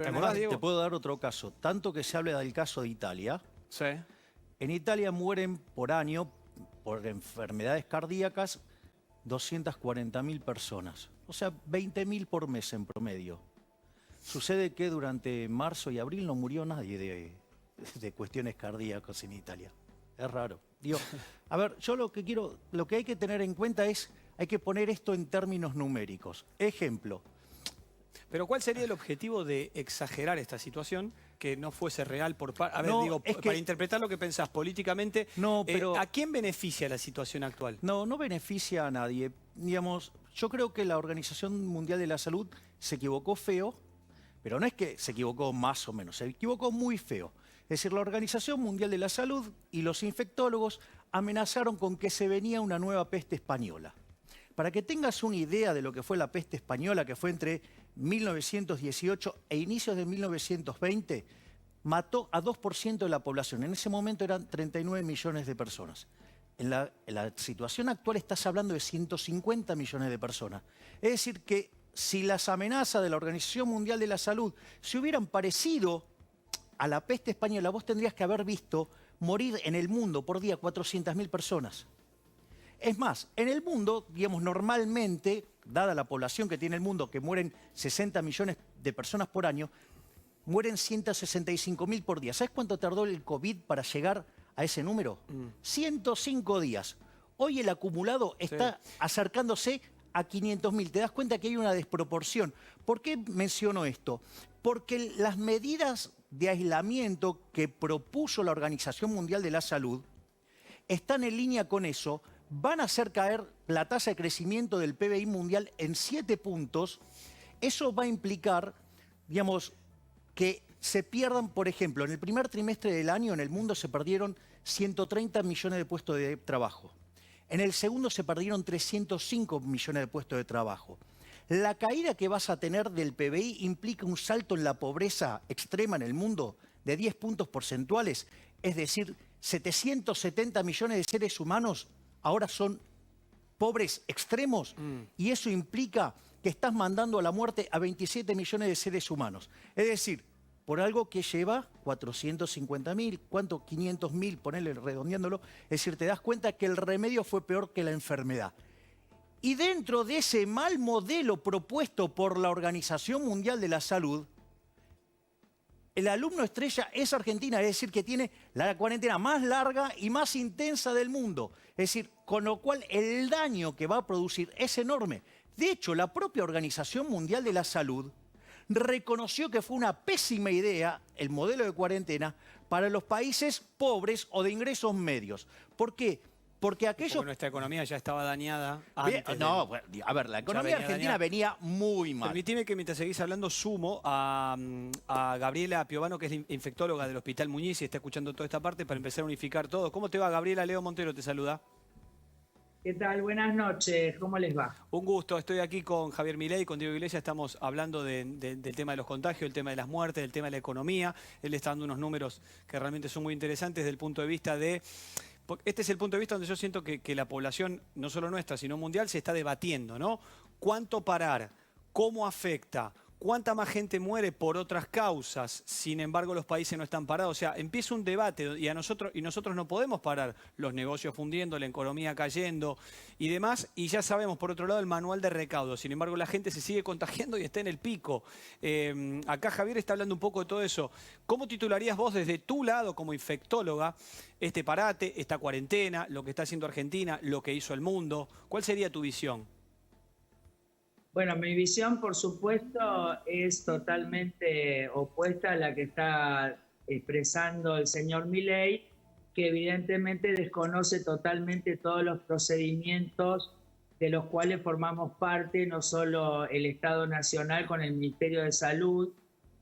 ¿Te Además, acordás, te Diego? puedo dar otro caso. Tanto que se habla del caso de Italia. Sí. En Italia mueren por año, por enfermedades cardíacas, 240.000 personas. O sea, 20.000 por mes en promedio. Sucede que durante marzo y abril no murió nadie de cuestiones cardíacas en Italia. Es raro. Digo, a ver, yo lo que hay que tener en cuenta es, hay que poner esto en términos numéricos. Ejemplo, Pero ¿cuál sería el objetivo de exagerar esta situación que no fuese real por parte... A ver, No, digo, es que- para interpretar lo que pensás políticamente, No, pero- ¿a quién beneficia la situación actual? no beneficia a nadie. Digamos, yo creo que la Organización Mundial de la Salud se equivocó feo, pero no es que se equivocó más o menos, se equivocó muy feo. Es decir, la Organización Mundial de la Salud y los infectólogos amenazaron con que se venía una nueva peste española. Para que tengas una idea de lo que fue la peste española, que fue entre 1918 e inicios de 1920, mató a 2% de la población. En ese momento eran 39 millones de personas. En la situación actual estás hablando de 150 millones de personas. Es decir, que si las amenazas de la Organización Mundial de la Salud se hubieran parecido a la peste española, vos tendrías que haber visto morir en el mundo por día 400.000 personas. Es más, en el mundo, digamos, normalmente, dada la población que tiene el mundo, que mueren 60 millones de personas por año, mueren 165.000 por día. ¿Sabes cuánto tardó el COVID para llegar a ese número? 105 días. Hoy el acumulado está acercándose a 500.000. ¿Te das cuenta que hay una desproporción? ¿Por qué menciono esto? Porque las medidas de aislamiento que propuso la Organización Mundial de la Salud están en línea con eso, van a hacer caer la tasa de crecimiento del PBI mundial en 7 puntos. Eso va a implicar, digamos, que se pierdan, por ejemplo, en el primer trimestre del año en el mundo se perdieron 130 millones de puestos de trabajo. En el segundo se perdieron 305 millones de puestos de trabajo. La caída que vas a tener del PBI implica un salto en la pobreza extrema en el mundo de 10 puntos porcentuales, es decir, 770 millones de seres humanos ahora son pobres extremos y eso implica que estás mandando a la muerte a 27 millones de seres humanos. Es decir, por algo que lleva 450.000, ¿cuánto? 500.000, ponele redondeándolo. Es decir, te das cuenta que el remedio fue peor que la enfermedad. Y dentro de ese mal modelo propuesto por la Organización Mundial de la Salud, el alumno estrella es Argentina, es decir, que tiene la cuarentena más larga y más intensa del mundo. Es decir, con lo cual el daño que va a producir es enorme. De hecho, la propia Organización Mundial de la Salud reconoció que fue una pésima idea el modelo de cuarentena para los países pobres o de ingresos medios. ¿Por qué? Porque aquellos... Porque nuestra economía ya estaba dañada antes. No, a ver, la economía argentina venía muy mal. Permitime que mientras seguís hablando sumo a Gabriela Piovano, que es la infectóloga del Hospital Muñiz y está escuchando toda esta parte para empezar a unificar todo. ¿Cómo te va, Gabriela? Leo Montero te saluda. ¿Qué tal? Buenas noches, ¿cómo les va? Un gusto, estoy aquí con Javier Milei, con Diego Iglesias, estamos hablando del tema de los contagios, el tema de las muertes, del tema de la economía. Él está dando unos números que realmente son muy interesantes desde el punto de vista de... Este es el punto de vista donde yo siento que la población, no solo nuestra, sino mundial, se está debatiendo, ¿no? ¿Cuánto parar? ¿Cómo afecta? ¿Cuánta más gente muere por otras causas? Sin embargo, los países no están parados. O sea, empieza un debate y nosotros no podemos parar. Los negocios fundiendo, la economía cayendo y demás. Y ya sabemos, por otro lado, el manual de recaudo. Sin embargo, la gente se sigue contagiando y está en el pico. Acá Javier está hablando un poco de todo eso. ¿Cómo titularías vos desde tu lado como infectóloga este parate, esta cuarentena, lo que está haciendo Argentina, lo que hizo el mundo? ¿Cuál sería tu visión? Bueno, mi visión, por supuesto, es totalmente opuesta a la que está expresando el señor Milei, que evidentemente desconoce totalmente todos los procedimientos de los cuales formamos parte, no solo el Estado Nacional con el Ministerio de Salud,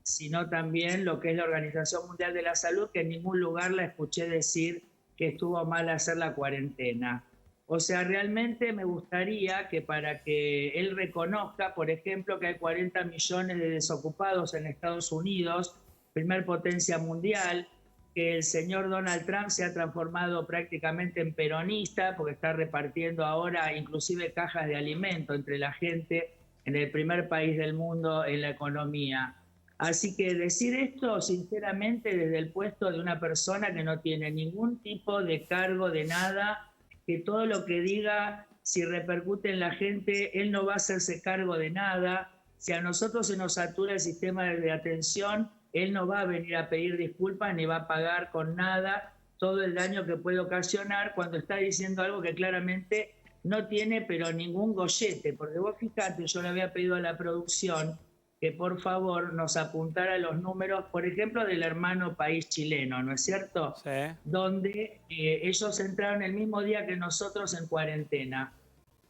sino también lo que es la Organización Mundial de la Salud, que en ningún lugar la escuché decir que estuvo mal hacer la cuarentena. O sea, realmente me gustaría que para que él reconozca, por ejemplo, que hay 40 millones de desocupados en Estados Unidos, primer potencia mundial, que el señor Donald Trump se ha transformado prácticamente en peronista, porque está repartiendo ahora inclusive cajas de alimento entre la gente en el primer país del mundo en la economía. Así que decir esto, sinceramente, desde el puesto de una persona que no tiene ningún tipo de cargo de nada, que todo lo que diga, si repercute en la gente, él no va a hacerse cargo de nada. Si a nosotros se nos satura el sistema de atención, él no va a venir a pedir disculpas ni va a pagar con nada todo el daño que puede ocasionar cuando está diciendo algo que claramente no tiene pero ningún gollete. Porque vos fijate, yo le había pedido a la producción que por favor nos apuntara los números, por ejemplo, del hermano país chileno, ¿no es cierto? Sí. Donde ellos entraron el mismo día que nosotros en cuarentena.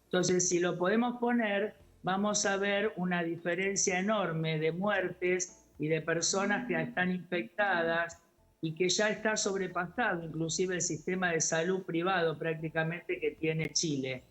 Entonces, si lo podemos poner, vamos a ver una diferencia enorme de muertes y de personas que están infectadas y que ya está sobrepasado inclusive el sistema de salud privado prácticamente que tiene Chile.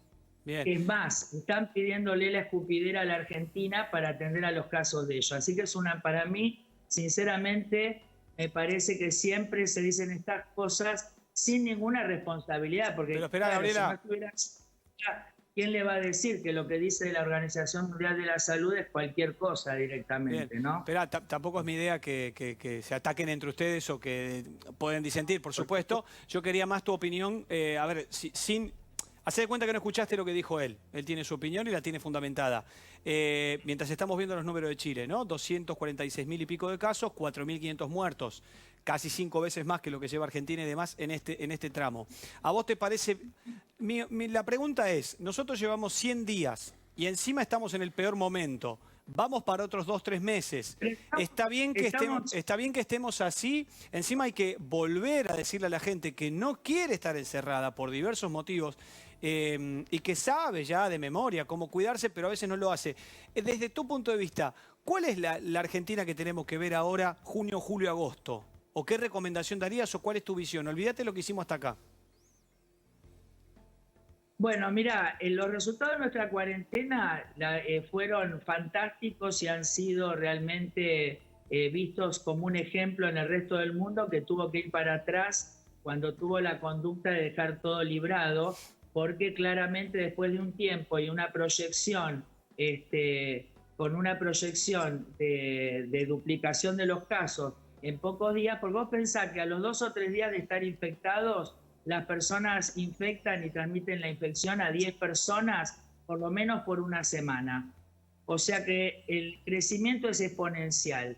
Bien. Es más, están pidiéndole la escupidera a la Argentina para atender a los casos de ellos. Así que es para mí, sinceramente, me parece que siempre se dicen estas cosas sin ninguna responsabilidad. Porque, pero espera, claro, Gabriela. si no estuviera, ¿quién le va a decir que lo que dice la Organización Mundial de la Salud es cualquier cosa directamente, Bien. ¿no? Esperá, tampoco es mi idea que se ataquen entre ustedes o que pueden disentir, por supuesto. Yo quería más tu opinión, a ver, sin... Hacé de cuenta que no escuchaste lo que dijo él. Él tiene su opinión y la tiene fundamentada. Mientras estamos viendo los números de Chile, ¿no? 246.000 y pico de casos, 4.500 muertos. Casi 5 veces más que lo que lleva Argentina y demás en este tramo. ¿A vos te parece...? La pregunta es, nosotros llevamos 100 días y encima estamos en el peor momento. Vamos para otros 2-3 meses. Está bien que estemos así. Encima hay que volver a decirle a la gente que no quiere estar encerrada por diversos motivos y que sabe ya de memoria cómo cuidarse, pero a veces no lo hace. Desde tu punto de vista, ¿cuál es la Argentina que tenemos que ver ahora, junio, julio, agosto? ¿O qué recomendación darías o cuál es tu visión? Olvídate lo que hicimos hasta acá. Bueno, mira, los resultados de nuestra cuarentena fueron fantásticos y han sido realmente vistos como un ejemplo en el resto del mundo, que tuvo que ir para atrás cuando tuvo la conducta de dejar todo librado, porque claramente después de un tiempo y una proyección, con una proyección de duplicación de los casos en pocos días, porque vos pensás que a los 2 o 3 días de estar infectados, las personas infectan y transmiten la infección a 10 personas, por lo menos por una semana. O sea que el crecimiento es exponencial.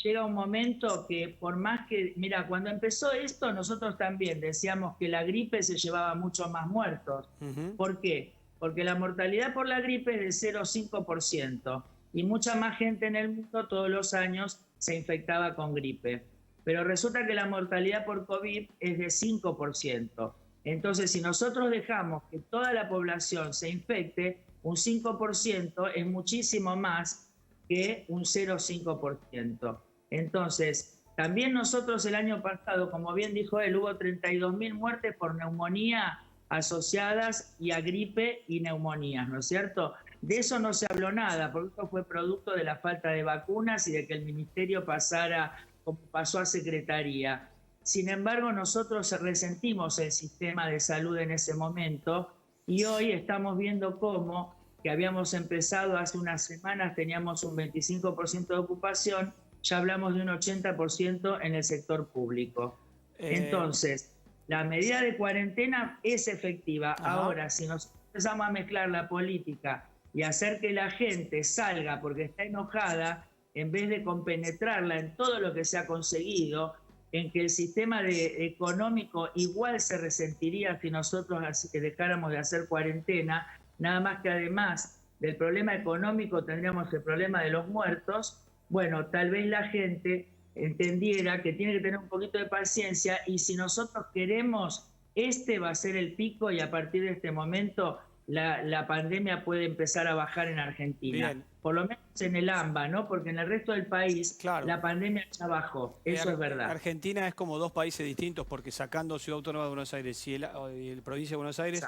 Llega un momento que por más que... Mira, cuando empezó esto, nosotros también decíamos que la gripe se llevaba mucho más muertos. ¿Por qué? Porque la mortalidad por la gripe es de 0,5% y mucha más gente en el mundo todos los años se infectaba con gripe. Pero resulta que la mortalidad por COVID es de 5%. Entonces, si nosotros dejamos que toda la población se infecte, un 5% es muchísimo más que un 0,5%. Entonces, también nosotros el año pasado, como bien dijo él, hubo 32.000 muertes por neumonía asociadas y a gripe y neumonías, ¿no es cierto? De eso no se habló nada, porque esto fue producto de la falta de vacunas y de que el ministerio pasara como pasó a Secretaría. Sin embargo, nosotros resentimos el sistema de salud en ese momento y hoy estamos viendo cómo, que habíamos empezado hace unas semanas, teníamos un 25% de ocupación, ya hablamos de un 80% en el sector público. Entonces, la medida de cuarentena es efectiva. Ahora, si nos empezamos a mezclar la política y hacer que la gente salga porque está enojada, en vez de compenetrarla en todo lo que se ha conseguido, en que el sistema económico igual se resentiría si nosotros dejáramos de hacer cuarentena, nada más que además del problema económico tendríamos el problema de los muertos. Bueno, tal vez la gente entendiera que tiene que tener un poquito de paciencia y si nosotros queremos, va a ser el pico y a partir de este momento la pandemia puede empezar a bajar en Argentina. Bien. Por lo menos en el AMBA, ¿no? Porque en el resto del país la pandemia ya bajó. Eso es verdad. Argentina es como 2 países distintos porque sacando Ciudad Autónoma de Buenos Aires y el provincia de Buenos Aires,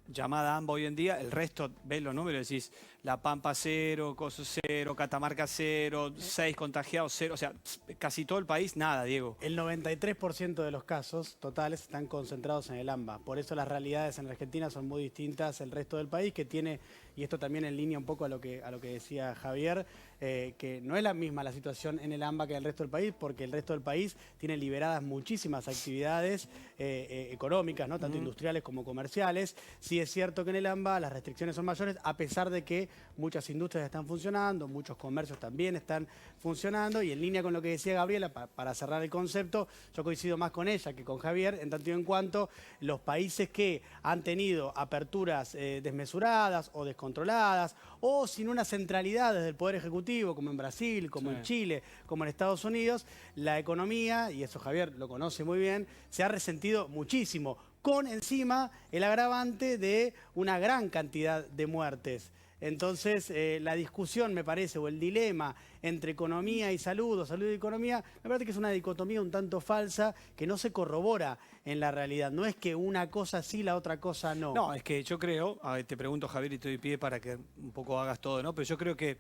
llamada AMBA hoy en día, el resto, ves los números y decís, La Pampa 0, Coso 0, Catamarca 0, 6 contagiados 0, o sea, casi todo el país nada, Diego. El 93% de los casos totales están concentrados en el AMBA. Por eso las realidades en Argentina son muy distintas al resto del país, que tiene, y esto también en línea un poco a lo que decía Javier, que no es la misma la situación en el AMBA que en el resto del país, porque el resto del país tiene liberadas muchísimas actividades económicas, ¿no? Tanto industriales como comerciales. Sí es cierto que en el AMBA las restricciones son mayores, a pesar de que muchas industrias están funcionando, muchos comercios también están funcionando, y en línea con lo que decía Gabriela, para cerrar el concepto, yo coincido más con ella que con Javier, en tanto y en cuanto los países que han tenido aperturas desmesuradas o descontroladas, o sin una centralidad desde el Poder Ejecutivo, como en Brasil, como en Chile, como en Estados Unidos, la economía, y eso Javier lo conoce muy bien, se ha resentido muchísimo, con encima el agravante de una gran cantidad de muertes. Entonces, la discusión, me parece, o el dilema entre economía y salud, o salud y economía, me parece que es una dicotomía un tanto falsa que no se corrobora en la realidad. No es que una cosa sí, la otra cosa no. No, es que yo creo, a ver, te pregunto, Javier, y te doy pie para que un poco hagas todo, ¿no? Pero yo creo que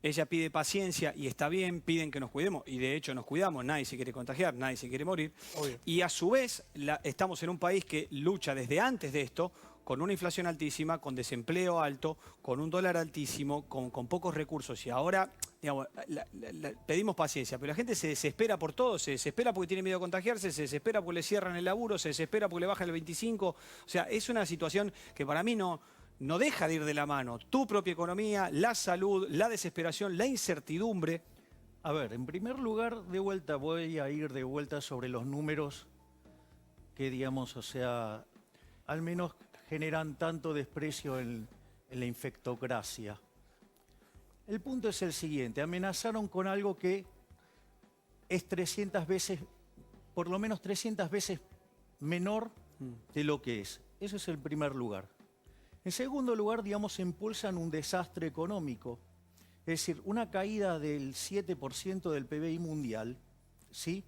ella pide paciencia y está bien, piden que nos cuidemos, y de hecho nos cuidamos, nadie se quiere contagiar, nadie se quiere morir. Obvio. Y a su vez, estamos en un país que lucha desde antes de esto, con una inflación altísima, con desempleo alto, con un dólar altísimo, con pocos recursos. Y ahora, digamos, pedimos paciencia, pero la gente se desespera por todo, se desespera porque tiene miedo a contagiarse, se desespera porque le cierran el laburo, se desespera porque le baja el 25. O sea, es una situación que para mí no deja de ir de la mano. Tu propia economía, la salud, la desesperación, la incertidumbre. A ver, en primer lugar, voy a ir de vuelta sobre los números que, digamos, o sea, al menos generan tanto desprecio en la infectocracia. El punto es el siguiente: amenazaron con algo que es 300 veces, por lo menos 300 veces menor de lo que es. Ese es el primer lugar. En segundo lugar, digamos, impulsan un desastre económico. Es decir, una caída del 7% del PBI mundial, ¿sí?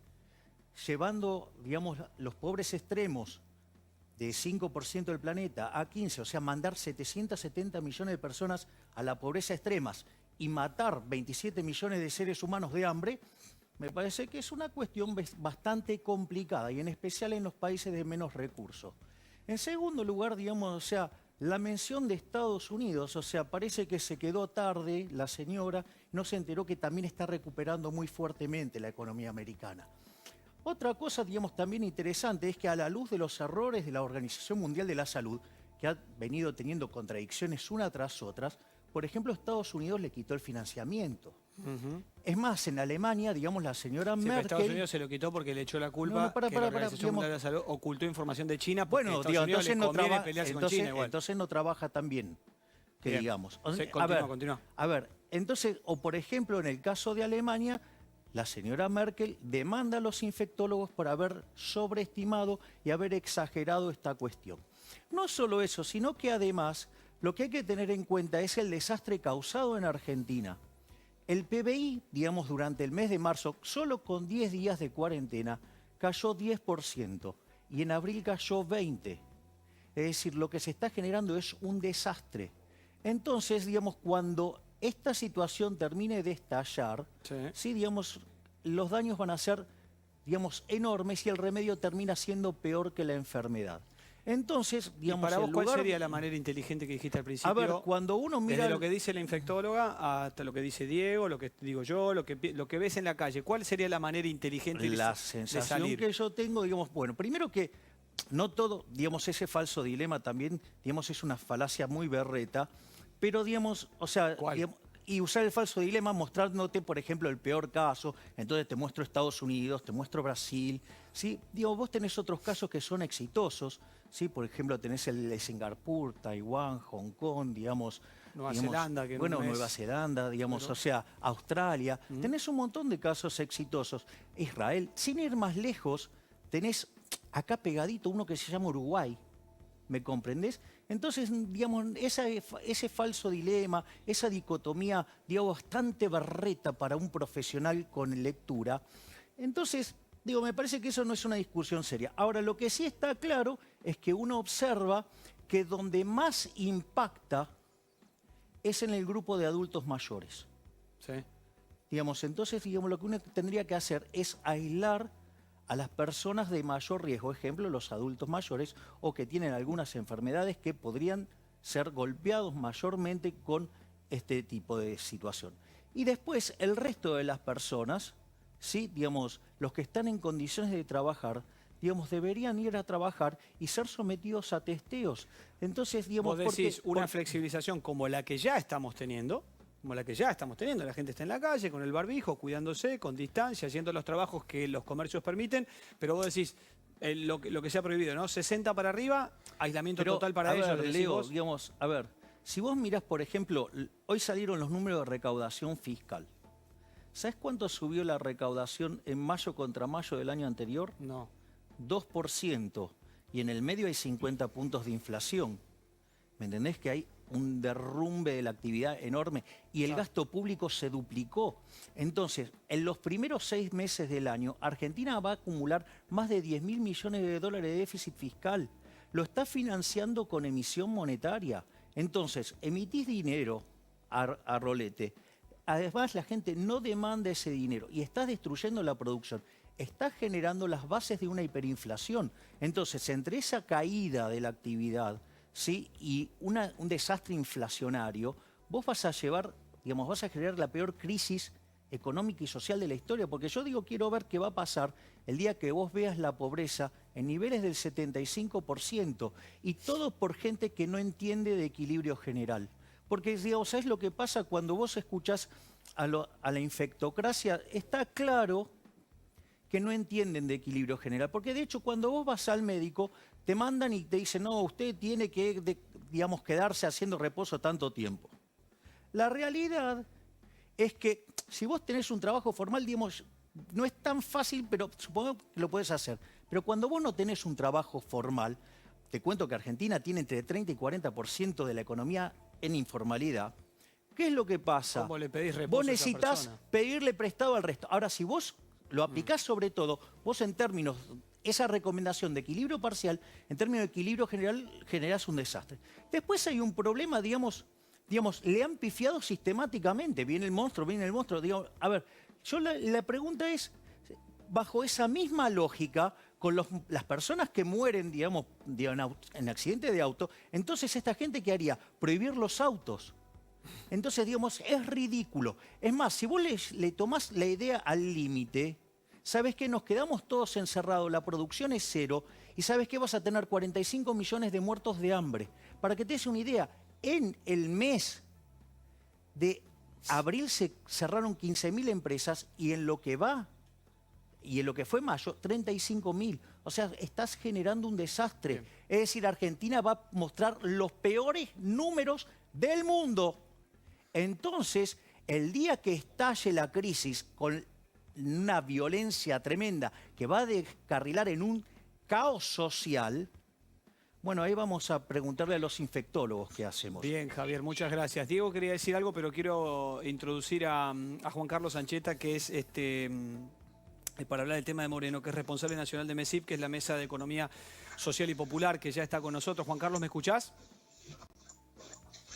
Llevando, digamos, los pobres extremos de 5% del planeta a 15%, o sea, mandar 770 millones de personas a la pobreza extremas y matar 27 millones de seres humanos de hambre, me parece que es una cuestión bastante complicada, y en especial en los países de menos recursos. En segundo lugar, digamos, o sea, la mención de Estados Unidos, o sea, parece que se quedó tarde la señora, no se enteró que también está recuperando muy fuertemente la economía americana. Otra cosa, digamos, también interesante es que, a la luz de los errores de la Organización Mundial de la Salud, que ha venido teniendo contradicciones una tras otras, por ejemplo, Estados Unidos le quitó el financiamiento. Es más, en Alemania, digamos, la señora Merkel... Estados Unidos se lo quitó porque le echó la culpa que la Organización Mundial de la Salud ocultó información de China, porque bueno, Estados Unidos le conviene pelearse con China igual. Entonces no trabaja tan bien, que Bien. digamos. Sí, continúa. A ver, entonces, o por ejemplo, en el caso de Alemania, la señora Merkel demanda a los infectólogos por haber sobreestimado y haber exagerado esta cuestión. No solo eso, sino que además lo que hay que tener en cuenta es el desastre causado en Argentina. El PBI, digamos, durante el mes de marzo, solo con 10 días de cuarentena, cayó 10% y en abril cayó 20%. Es decir, lo que se está generando es un desastre. Entonces, digamos, cuando esta situación termine de estallar, sí, digamos, los daños van a ser, digamos, enormes, y el remedio termina siendo peor que la enfermedad. Entonces, digamos, ¿Y para vos cuál sería la manera inteligente que dijiste al principio? A ver, cuando uno mira... Desde lo que dice la infectóloga hasta lo que dice Diego, lo que digo yo, lo que ves en la calle, ¿cuál sería la manera inteligente La de sensación salir? que yo tengo, digamos, bueno, primero que no todo, digamos, ese falso dilema también, digamos, es una falacia muy berreta, pero, digamos, o sea... Digamos, y usar el falso dilema mostrándote, por ejemplo, el peor caso, entonces te muestro Estados Unidos, te muestro Brasil, ¿sí? Digo, vos tenés otros casos que son exitosos, ¿sí? Por ejemplo, tenés el de Singapur, Taiwán, Hong Kong, digamos... Nueva Zelanda, que bueno, no es... Nueva Zelanda, digamos, o sea, Australia. Tenés un montón de casos exitosos. Israel, sin ir más lejos, tenés acá pegadito uno que se llama Uruguay. ¿Me comprendés? Entonces, digamos, ese falso dilema, esa dicotomía, digo, bastante berreta para un profesional con lectura. Entonces, digo, me parece que eso no es una discusión seria. Ahora, lo que sí está claro es que uno observa que donde más impacta es en el grupo de adultos mayores. Sí. Digamos, entonces, digamos, lo que uno tendría que hacer es aislar a las personas de mayor riesgo, ejemplo, los adultos mayores o que tienen algunas enfermedades que podrían ser golpeados mayormente con este tipo de situación. Y después, el resto de las personas, ¿sí? Digamos, los que están en condiciones de trabajar, digamos, deberían ir a trabajar y ser sometidos a testeos. Entonces, digamos, Vos decís una flexibilización como la que ya estamos teniendo, la gente está en la calle con el barbijo, cuidándose, con distancia, haciendo los trabajos que los comercios permiten, pero vos decís lo que se ha prohibido, ¿no? 60 para arriba, aislamiento total para ellos. Leo, digamos, a ver, si vos mirás, por ejemplo, hoy salieron los números de recaudación fiscal. ¿Sabés cuánto subió la recaudación en mayo contra mayo del año anterior? No. 2%. Y en el medio hay 50 puntos de inflación. ¿Me entendés? Que hay un derrumbe de la actividad enorme y el gasto público se duplicó. Entonces, en los primeros 6 meses del año, Argentina va a acumular más de 10.000 millones de dólares de déficit fiscal. Lo está financiando con emisión monetaria. Entonces, emitís dinero a rolete. Además, la gente no demanda ese dinero y estás destruyendo la producción. Estás generando las bases de una hiperinflación. Entonces, entre esa caída de la actividad, ¿sí? Y un desastre inflacionario, vos vas a llevar, digamos, vas a generar la peor crisis económica y social de la historia, porque yo digo, quiero ver qué va a pasar el día que vos veas la pobreza en niveles del 75%, y todo por gente que no entiende de equilibrio general. Porque, digamos, ¿sabés lo que pasa cuando vos escuchás a la infectocracia? Está claro que no entienden de equilibrio general, porque de hecho cuando vos vas al médico, te mandan y te dicen, no, usted tiene que, digamos, quedarse haciendo reposo tanto tiempo. La realidad es que si vos tenés un trabajo formal, digamos, no es tan fácil, pero supongo que lo podés hacer. Pero cuando vos no tenés un trabajo formal, te cuento que Argentina tiene entre 30 y 40% de la economía en informalidad. ¿Qué es lo que pasa? ¿Cómo le pedís reposo Vos a esa necesitas persona? pedirle prestado al resto. Ahora, si vos lo aplicás sobre todo, vos en términos, esa recomendación de equilibrio parcial, en términos de equilibrio general, generás un desastre. Después hay un problema, digamos, le han pifiado sistemáticamente. Viene el monstruo, digamos. A ver, la pregunta es, bajo esa misma lógica, con las personas que mueren, digamos, en accidente de auto, entonces esta gente, ¿qué haría? Prohibir los autos. Entonces, digamos, es ridículo. Es más, si vos le tomás la idea al límite, ¿sabes qué? Nos quedamos todos encerrados, la producción es cero, y ¿sabes qué? Vas a tener 45 millones de muertos de hambre. Para que te des una idea, en el mes de abril se cerraron 15.000 empresas y en lo que fue mayo, 35.000. O sea, estás generando un desastre. Bien. Es decir, Argentina va a mostrar los peores números del mundo. Entonces, el día que estalle la crisis con una violencia tremenda que va a descarrilar en un caos social, bueno, ahí vamos a preguntarle a los infectólogos qué hacemos. Bien, Javier, muchas gracias. Diego quería decir algo, pero quiero introducir a Juan Carlos Ancheta, que es para hablar del tema de Moreno, que es responsable nacional de MESIP, que es la Mesa de Economía Social y Popular, que ya está con nosotros. Juan Carlos, ¿me escuchás?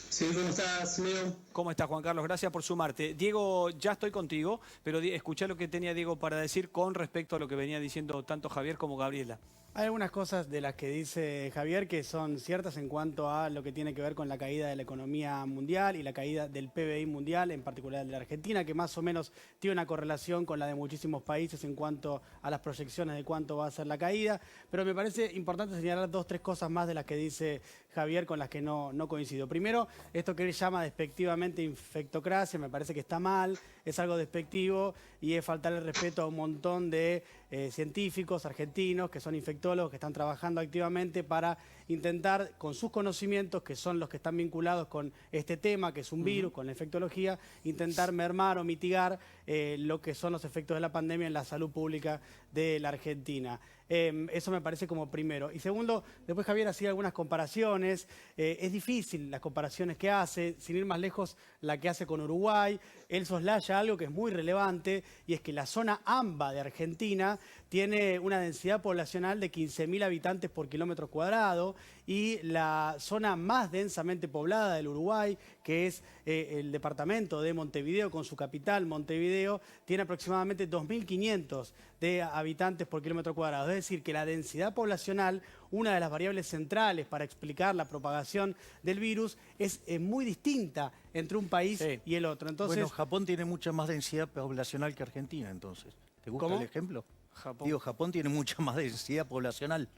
Sí, ¿cómo estás, Leo? ¿Cómo estás, Juan Carlos? Gracias por sumarte. Diego, ya estoy contigo, pero escuchá lo que tenía Diego para decir con respecto a lo que venía diciendo tanto Javier como Gabriela. Hay algunas cosas de las que dice Javier que son ciertas en cuanto a lo que tiene que ver con la caída de la economía mundial y la caída del PBI mundial, en particular de la Argentina, que más o menos tiene una correlación con la de muchísimos países en cuanto a las proyecciones de cuánto va a ser la caída. Pero me parece importante señalar 2 o 3 cosas más de las que dice Javier con las que no coincido. Primero, esto que él llama despectivamente infectocracia, me parece que está mal, es algo despectivo y es faltarle respeto a un montón de científicos argentinos que son infectólogos, que están trabajando activamente para intentar, con sus conocimientos, que son los que están vinculados con este tema, que es un virus, con la infectología, intentar mermar o mitigar lo que son los efectos de la pandemia en la salud pública de la Argentina. Eso me parece como primero. Y segundo, después Javier hacía algunas comparaciones. Es difícil las comparaciones que hace, sin ir más lejos, la que hace con Uruguay. Él soslaya algo que es muy relevante, y es que la zona AMBA de Argentina tiene una densidad poblacional de 15.000 habitantes por kilómetro cuadrado y la zona más densamente poblada del Uruguay, que es el departamento de Montevideo, con su capital, Montevideo, tiene aproximadamente 2.500 de habitantes por kilómetro cuadrado. Es decir, que la densidad poblacional, una de las variables centrales para explicar la propagación del virus, es muy distinta entre un país y el otro. Entonces, bueno, Japón tiene mucha más densidad poblacional que Argentina, entonces. ¿Te gusta ¿Cómo? el ejemplo? Japón. Digo, Japón tiene mucha más densidad poblacional.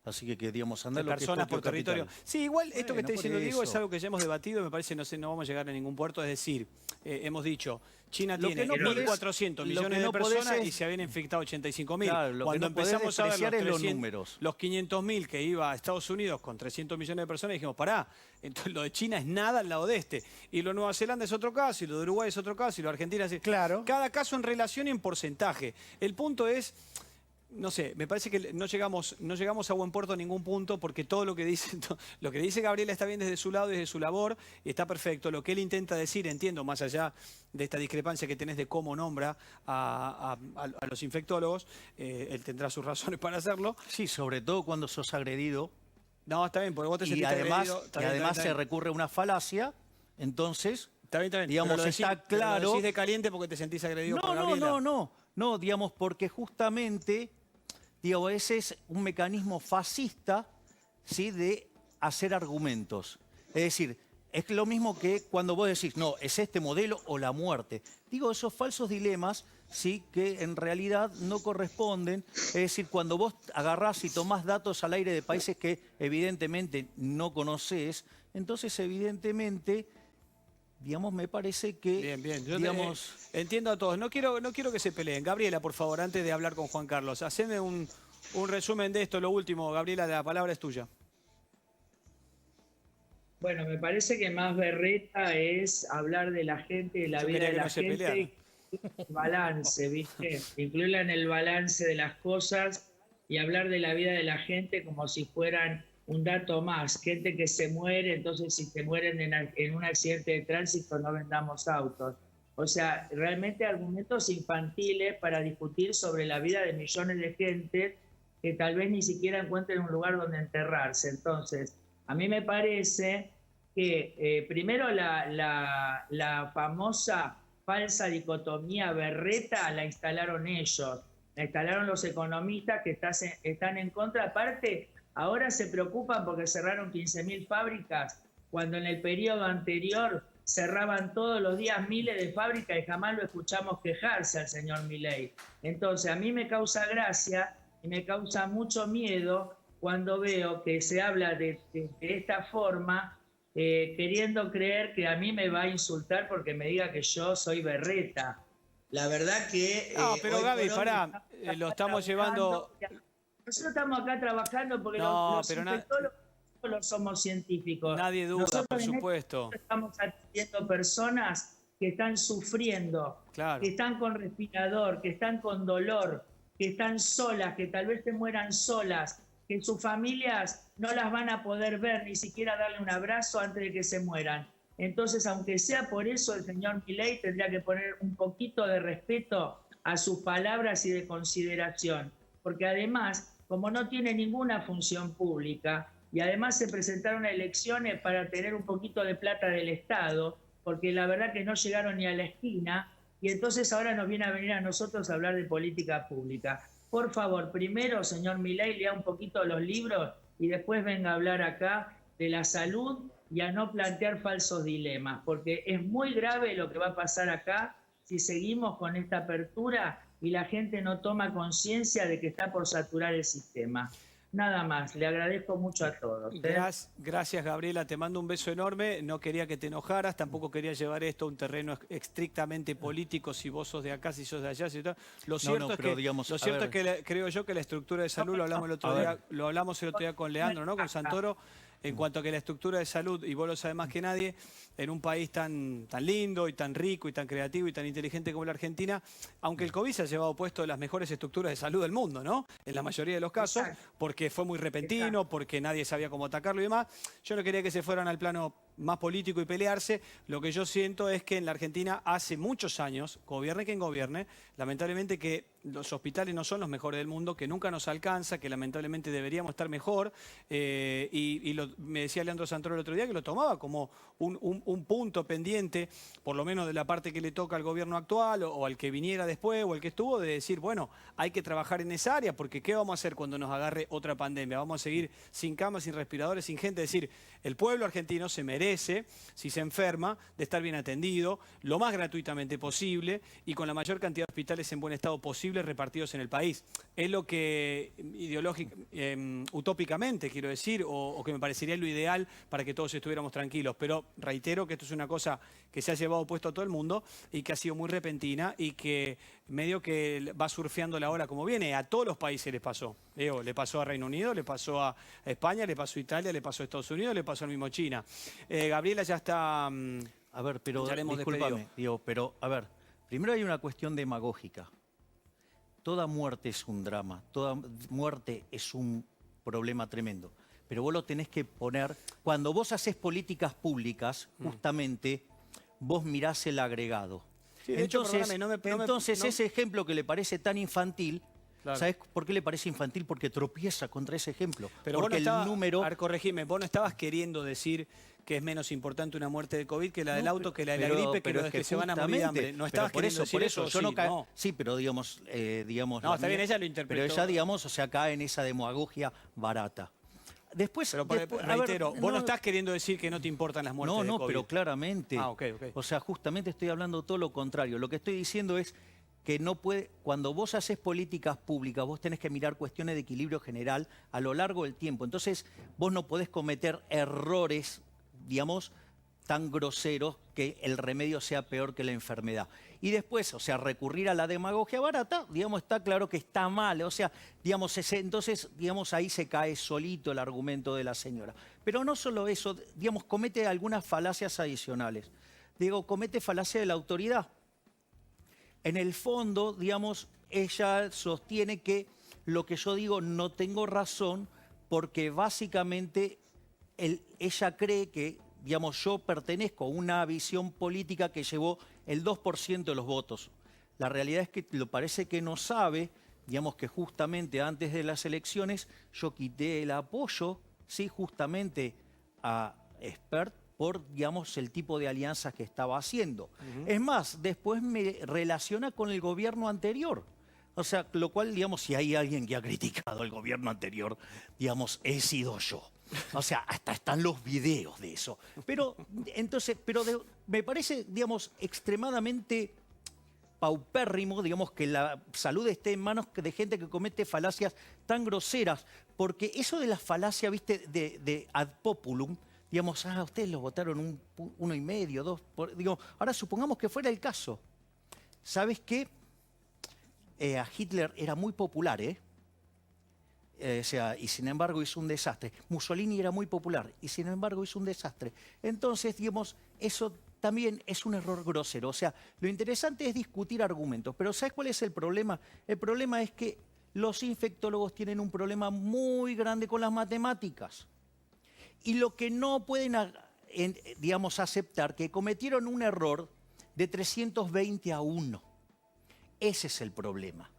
Así que digamos, andar De lo que es personas Tokio por territorio. capital. Sí, igual esto que Bueno, está por diciendo Diego es eso. algo que ya hemos debatido, me parece, no vamos a llegar a ningún puerto. Es decir, hemos dicho, China Lo tiene que no podés- 1.400 lo millones que de no podés personas es- y se habían infectado 85.000. Claro, lo que Cuando no podés empezamos a ver despreciar es los 300, números. los 500.000 que iba a Estados Unidos con 300 millones de personas, dijimos, pará, entonces lo de China es nada al lado de este. Y lo de Nueva Zelanda es otro caso, y lo de Uruguay es otro caso, y lo de Argentina es... Claro. Cada caso en relación y en porcentaje. El punto es... No sé, me parece que no llegamos a buen puerto a ningún punto porque todo lo que dice Gabriela está bien desde su lado y desde su labor y está perfecto. Lo que él intenta decir, entiendo, más allá de esta discrepancia que tenés de cómo nombra a los infectólogos, él tendrá sus razones para hacerlo. Sí, sobre todo cuando sos agredido No, está bien, porque vos te y sentiste además, agredido. Está bien, además está se bien. recurre a una falacia, entonces, Está bien. digamos, Pero lo está decís- pero lo claro. decís de caliente porque te sentís agredido por Gabriela. No, digamos, porque justamente, digo, ese es un mecanismo fascista, ¿sí?, de hacer argumentos. Es decir, es lo mismo que cuando vos decís, no, es este modelo o la muerte. Digo, esos falsos dilemas, sí, que en realidad no corresponden. Es decir, cuando vos agarrás y tomás datos al aire de países que evidentemente no conocés, entonces evidentemente, digamos, me parece que, Bien. Yo digamos, entiendo a todos. No quiero que se peleen. Gabriela, por favor, antes de hablar con Juan Carlos, haceme un resumen de esto. Lo último, Gabriela, la palabra es tuya. Bueno, me parece que más berreta es hablar de la gente, de la Yo vida quería de que la no se gente, pelearan. y balance, ¿viste? Incluirla en el balance de las cosas y hablar de la vida de la gente como si fueran un dato más. Gente que se muere, entonces si se mueren en un accidente de tránsito no vendamos autos. O sea, realmente argumentos infantiles para discutir sobre la vida de millones de gente que tal vez ni siquiera encuentren un lugar donde enterrarse. Entonces, a mí me parece que primero la famosa falsa dicotomía berreta la instalaron ellos, la instalaron los economistas que están en contra. Aparte, ahora se preocupan porque cerraron 15.000 fábricas, cuando en el periodo anterior cerraban todos los días miles de fábricas y jamás lo escuchamos quejarse al señor Milei. Entonces, a mí me causa gracia y me causa mucho miedo cuando veo que se habla de esta forma, queriendo creer que a mí me va a insultar porque me diga que yo soy berreta. La verdad que... No, pero hoy Gaby, por hoy pará, estamos lo acá estamos trabajando. llevando... Nosotros estamos acá trabajando porque No, los pero infectólogos no somos científicos. Nadie duda, Nosotros por en este supuesto. momento estamos atendiendo personas que están sufriendo, Claro. que están con respirador, que están con dolor, que están solas, que tal vez se mueran solas, que sus familias no las van a poder ver, ni siquiera darle un abrazo antes de que se mueran. Entonces, aunque sea por eso, el señor Milei tendría que poner un poquito de respeto a sus palabras y de consideración, porque además, como no tiene ninguna función pública, y además se presentaron elecciones para tener un poquito de plata del Estado, porque la verdad que no llegaron ni a la esquina, y entonces ahora nos viene a venir a nosotros a hablar de política pública. Por favor, primero, señor Milei, lea un poquito los libros y después venga a hablar acá de la salud y a no plantear falsos dilemas, porque es muy grave lo que va a pasar acá si seguimos con esta apertura y la gente no toma conciencia de que está por saturar el sistema. Nada más, le agradezco mucho a todos. Gracias, Gabriela, te mando un beso enorme. No quería que te enojaras, tampoco quería llevar esto a un terreno estrictamente político, si vos sos de acá, si sos de allá. Lo cierto pero es que, digamos, lo a cierto es ver. que creo yo que la estructura de salud, lo hablamos el otro día con Leandro, ¿no? Con Santoro, en cuanto a que la estructura de salud, y vos lo sabés más que nadie, en un país tan lindo y tan rico y tan creativo y tan inteligente como la Argentina, aunque el COVID se ha llevado puesto las mejores estructuras de salud del mundo, ¿no? En la mayoría de los casos, Exacto. porque fue muy repentino, porque nadie sabía cómo atacarlo y demás. Yo no quería que se fueran al plano más político y pelearse. Lo que yo siento es que en la Argentina hace muchos años, gobierne quien gobierne, lamentablemente que los hospitales no son los mejores del mundo, que nunca nos alcanza, que lamentablemente deberíamos estar mejor. Me decía Leandro Santoro el otro día que lo tomaba como un punto pendiente, por lo menos de la parte que le toca al gobierno actual o al que viniera después o al que estuvo, de decir, bueno, hay que trabajar en esa área, porque ¿qué vamos a hacer cuando nos agarre otra pandemia? Vamos a seguir sin camas, sin respiradores, sin gente. Es decir, el pueblo argentino se merece, si se enferma, de estar bien atendido, lo más gratuitamente posible y con la mayor cantidad de hospitales en buen estado posible repartidos en el país. Es lo que utópicamente quiero decir, o que me parecería lo ideal para que todos estuviéramos tranquilos. Pero reitero que esto es una cosa que se ha llevado puesto a todo el mundo y que ha sido muy repentina y que medio que va surfeando la ola como viene. A todos los países les pasó. Le pasó a Reino Unido, le pasó a España, le pasó a Italia, le pasó a Estados Unidos, le pasó al mismo China. Gabriela ya está... A ver, pero ya le hemos discúlpame, despedido. Diego, pero a ver, primero hay una cuestión demagógica. Toda muerte es un drama, toda muerte es un problema tremendo. Pero vos lo tenés que poner... Cuando vos haces políticas públicas, justamente, vos mirás el agregado. Sí, de hecho, perdóname, entonces ese ejemplo que le parece tan infantil, Claro. ¿sabés por qué le parece infantil? Porque tropieza contra ese ejemplo. Pero porque vos no estabas, el número... a ver, corregime, vos no estabas queriendo decir que es menos importante una muerte de COVID que la del auto, que la de la gripe, que los que se van a morir de hambre. No estabas queriendo decir eso, yo no sí, cae, no. sí, pero digamos... No, está bien, ella lo interpretó. Pero ella, digamos, o sea, cae en esa demagogia barata. Después, Pero a reitero, ver, vos no estás queriendo decir que no te importan las muertes de COVID. No, pero claramente. Ah, ok. O sea, justamente estoy hablando todo lo contrario. Lo que estoy diciendo es que no puede, cuando vos haces políticas públicas, vos tenés que mirar cuestiones de equilibrio general a lo largo del tiempo. Entonces, vos no podés cometer errores, digamos, tan groseros que el remedio sea peor que la enfermedad. Y después, o sea, recurrir a la demagogia barata, digamos, está claro que está mal. O sea, digamos, entonces, digamos, ahí se cae solito el argumento de la señora. Pero no solo eso, digamos, comete algunas falacias adicionales. Digo, comete falacia de la autoridad. En el fondo, digamos, ella sostiene que lo que yo digo no tengo razón porque básicamente ella cree que, digamos, yo pertenezco a una visión política que llevó el 2% de los votos. La realidad es que lo parece que no sabe, digamos, que justamente antes de las elecciones yo quité el apoyo, sí, justamente a Espert por, digamos, el tipo de alianzas que estaba haciendo. Es más, después me relaciona con el gobierno anterior. O sea, lo cual, digamos, si hay alguien que ha criticado el gobierno anterior, digamos, he sido yo. O sea, hasta están los videos de eso. Pero, entonces, me parece, digamos, extremadamente paupérrimo, digamos, que la salud esté en manos de gente que comete falacias tan groseras. Porque eso de la falacia, viste, de ad populum, digamos, ustedes lo votaron 1,5, 2, digo, ahora supongamos que fuera el caso. ¿Sabes qué? A Hitler era muy popular, o sea, y sin embargo hizo un desastre. Mussolini era muy popular y sin embargo hizo un desastre. Entonces, digamos, eso también es un error grosero. O sea, lo interesante es discutir argumentos. Pero ¿sabes cuál es el problema? El problema es que los infectólogos tienen un problema muy grande con las matemáticas. Y lo que no pueden, digamos, aceptar, que cometieron un error de 320-1. Ese es el problema.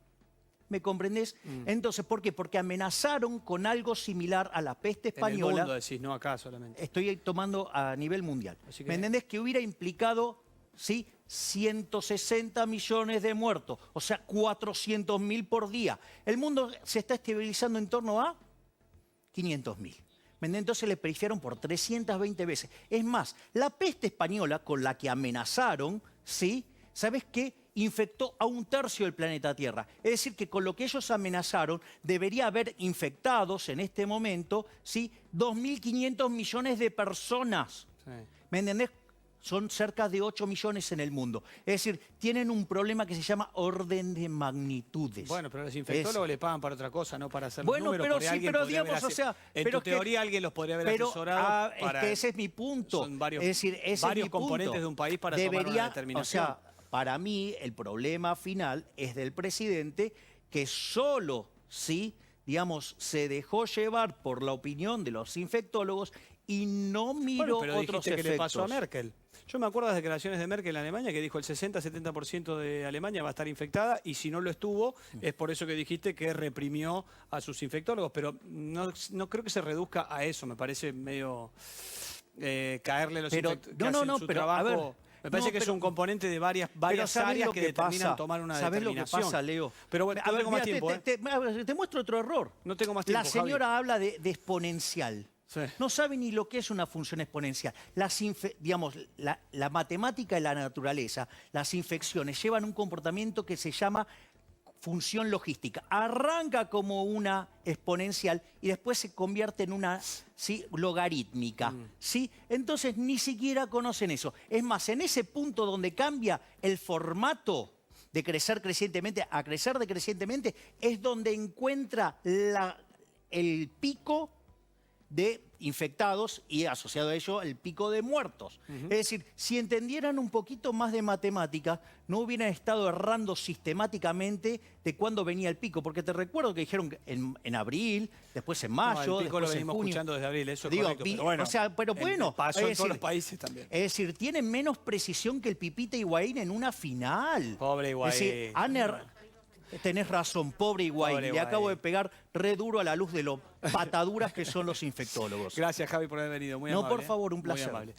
¿Me comprendés? Entonces, ¿por qué? Porque amenazaron con algo similar a la peste española. En el mundo decís, no acá solamente. Estoy tomando a nivel mundial. Que... ¿Me entendés? Que hubiera implicado, ¿sí?, 160 millones de muertos, o sea, 400.000 por día. El mundo se está estabilizando en torno a 500.000. Entonces le preciaron por 320 veces. Es más, la peste española con la que amenazaron, ¿sí?, ¿sabes qué? Infectó a 1/3 del planeta Tierra. Es decir, que con lo que ellos amenazaron, debería haber infectados en este momento, ¿sí?, 2.500 millones de personas. Sí. ¿Me entendés? Son cerca de 8 millones en el mundo. Es decir, tienen un problema que se llama orden de magnitudes. Bueno, pero los infectólogos le pagan para otra cosa, no para hacer bueno, números. Pero sí, pero digamos, o sea... En tu teoría alguien los podría haber asesorado para... Es que ese es mi punto. Son varios, es decir, varios componentes de un país para tomar una determinación. O sea, para mí, el problema final es del presidente que solo, sí, digamos, se dejó llevar por la opinión de los infectólogos y no miro Bueno, pero otros dijiste que le pasó a efectos. Merkel. Yo me acuerdo de las declaraciones de Merkel en Alemania que dijo el 60-70% de Alemania va a estar infectada y si no lo estuvo es por eso que dijiste que reprimió a sus infectólogos, pero no creo que se reduzca a eso, me parece medio caerle a los Pero, infectólogos no, su pero, trabajo. a ver, Me parece no, que es pero- un componente de varias Pero ¿sabés áreas lo que que determinan pasa? tomar una ¿Sabés lo que determinación. pasa, Leo? Pero bueno, A no ver, tengo más mirá, tiempo. te muestro otro error. No tengo más tiempo, La señora Javi. habla de exponencial. Sí. No sabe ni lo que es una función exponencial. Digamos, la matemática y la naturaleza, las infecciones, llevan un comportamiento que se llama función logística. Arranca como una exponencial y después se convierte en una logarítmica. ¿Sí? Entonces ni siquiera conocen eso. Es más, en ese punto donde cambia el formato de crecer crecientemente a crecer decrecientemente, es donde encuentra el pico de infectados y asociado a ello el pico de muertos. Es decir, si entendieran un poquito más de matemática, no hubieran estado errando sistemáticamente de cuándo venía el pico, porque te recuerdo que dijeron que en abril, después en mayo, el pico lo después en venimos junio. escuchando desde abril, eso es Digo, correcto. Pero bueno, o sea, pero bueno, pasó es en todos decir, los países también. Es decir, tienen menos precisión que el Pipita Higuaín en una final. Pobre Higuaín. Es decir, tenés razón, pobre Higuaín. Pobre Le acabo Higuaín. de pegar re duro a la luz de lo pataduras que son los infectólogos. Gracias, Javi, por haber venido. Muy No, amable. por favor, un Muy placer. amable.